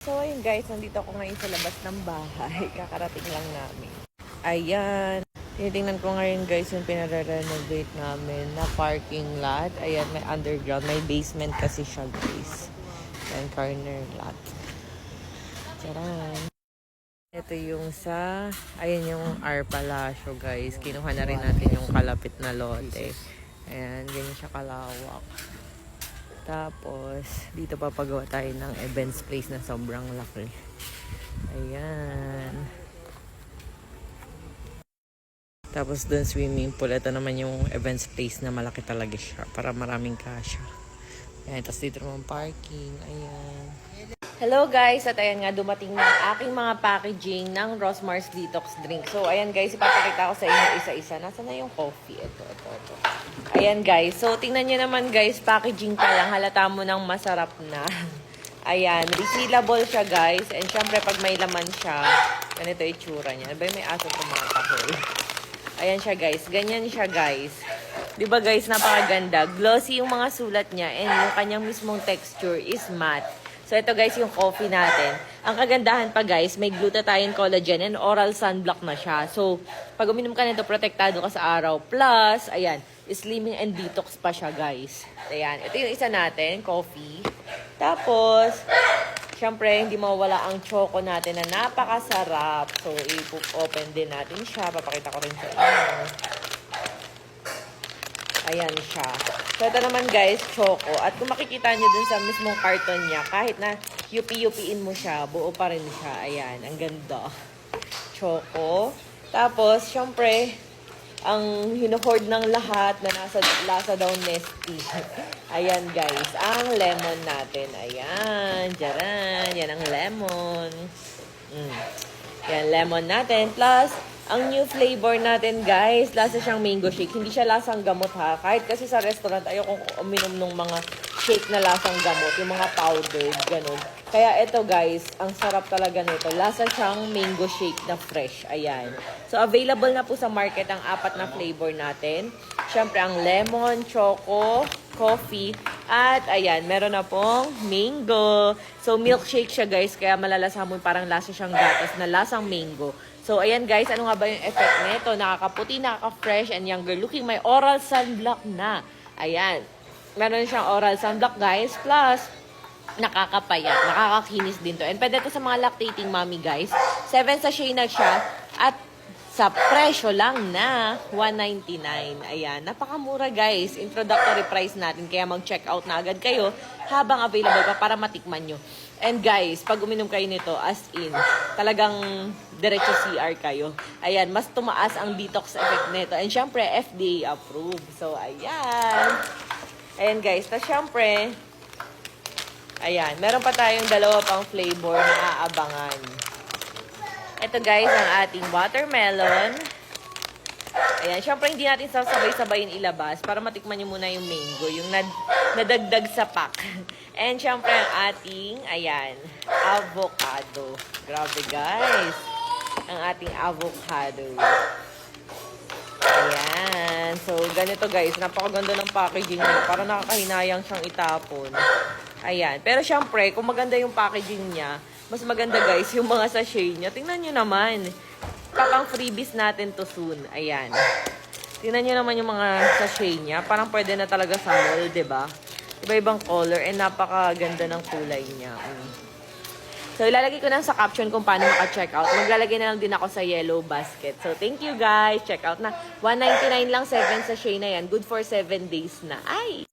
So, ayun guys, nandito ako ngayon sa labas ng bahay. Kakarating lang namin. Ayan. Tinitingnan ko ngayon guys yung pinare-renovate namin na parking lot. Ayan, may underground. May basement kasi siya guys. Ayan, corner lot. Charan. Ito yung sa, ayan yung R Palacio guys. Kinuha na rin natin yung kalapit na lote. Ayan, ganyan siya kalawak. Tapos, dito papagawa tayo ng events place na sobrang laki. Ayan. Tapos dun swimming pool. Ito naman yung events place na malaki talaga siya. Para maraming kasya. Ayan. Tapos dito naman parking. Ayan. Hello guys! At ayan nga, dumating na ang aking mga packaging ng Rosmar's Detox Drink. So, ayan guys, ipapakita ko sa inyo isa-isa. Nasaan na yung coffee? Ito. Ayan guys. So, tingnan nyo naman guys, packaging pa lang. Halata mo ng masarap na. Ayan, resealable siya guys. And syempre, pag may laman siya, ganito itsura niya. May aso itong mga kahol. Ayan siya guys. Ganyan siya guys. Diba guys, napakaganda. Glossy yung mga sulat niya. And yung kanyang mismong texture is matte. So, ito guys, yung coffee natin. Ang kagandahan pa guys, may glutathione collagen and oral sunblock na siya. So, pag uminom ka nito, protektado ka sa araw. Plus, ayan, slimming and detox pa siya guys. Ayan, ito yung isa natin, coffee. Tapos, syempre, hindi mawala ang choco natin na napakasarap. So, i-open din natin siya. Papakita ko rin sa inyo. Ayan siya. So, ito naman guys, choco. At kung makikita nyo dun sa mismong carton niya, kahit na yupi-yupiin mo siya, buo pa rin siya. Ayan, ang ganda. Choco. Tapos, syempre, ang hinuhoard ng lahat na nasa lasa daw Nestea. Ayan guys, ang lemon natin. Ayan, dyaran. Yan ang lemon. Yan, lemon natin. Plus, ang new flavor natin, guys, lasa siyang mango shake. Hindi siya lasang gamot, ha? Kahit kasi sa restaurant, ayokong uminom ng mga shake na lasang gamot. Yung mga powdered, ganun. Kaya ito, guys, ang sarap talaga nito. Lasa siyang mango shake na fresh. Ayan. So, available na po sa market ang 4 na flavor natin. Siyempre, ang lemon, choco, coffee, at ayan, meron na pong mango. So, milkshake siya, guys. Kaya malalasa mo parang lasa siyang gatas na lasang mango. So, ayan guys, ano nga ba yung effect nito? Nakakaputi, nakaka-fresh, and younger looking. May oral sunblock na. Ayan. Meron siyang oral sunblock, guys. Plus, nakakapayat, nakakakinis din to. And pwede to sa mga lactating mommy, guys. 7 sachet na siya. At sa presyo lang na $1.99. Ayan, napakamura guys. Introductory price natin. Kaya mag-check out na agad kayo habang available pa para matikman nyo. And guys, pag uminom kayo nito, as in, talagang diretso CR kayo. Ayan, mas tumaas ang detox effect nito. And syempre, FDA approved. So, ayan. Ayan guys, tapos syempre, ayan, meron pa tayong 2 pang flavor na aabangan. Ito guys, ang ating watermelon. Ayan, syempre hindi natin sasabay-sabayin ilabas para matikman nyo muna yung mango, yung nadagdag sa pack. And syempre ang ating, ayan, avocado. Grabe guys, ang ating avocado. Ayan, so ganito guys, napakaganda ng packaging niya. Para nakakahinayang siyang itapon. Ayan, pero syempre, kung maganda yung packaging niya, mas maganda guys, yung mga sachet niya. Tingnan nyo naman. Papang freebies natin to soon. Ayan. Tingnan nyo naman yung mga sachet niya. Parang pwede na talaga sa mall, diba? Iba-ibang color and napakaganda ng kulay niya. So, ilalagay ko na sa caption kung paano maka-check out. Maglalagay na lang din ako sa yellow basket. So, thank you guys. Check out na. $1.99 lang 7 sachet na yan. Good for 7 days na. Ay!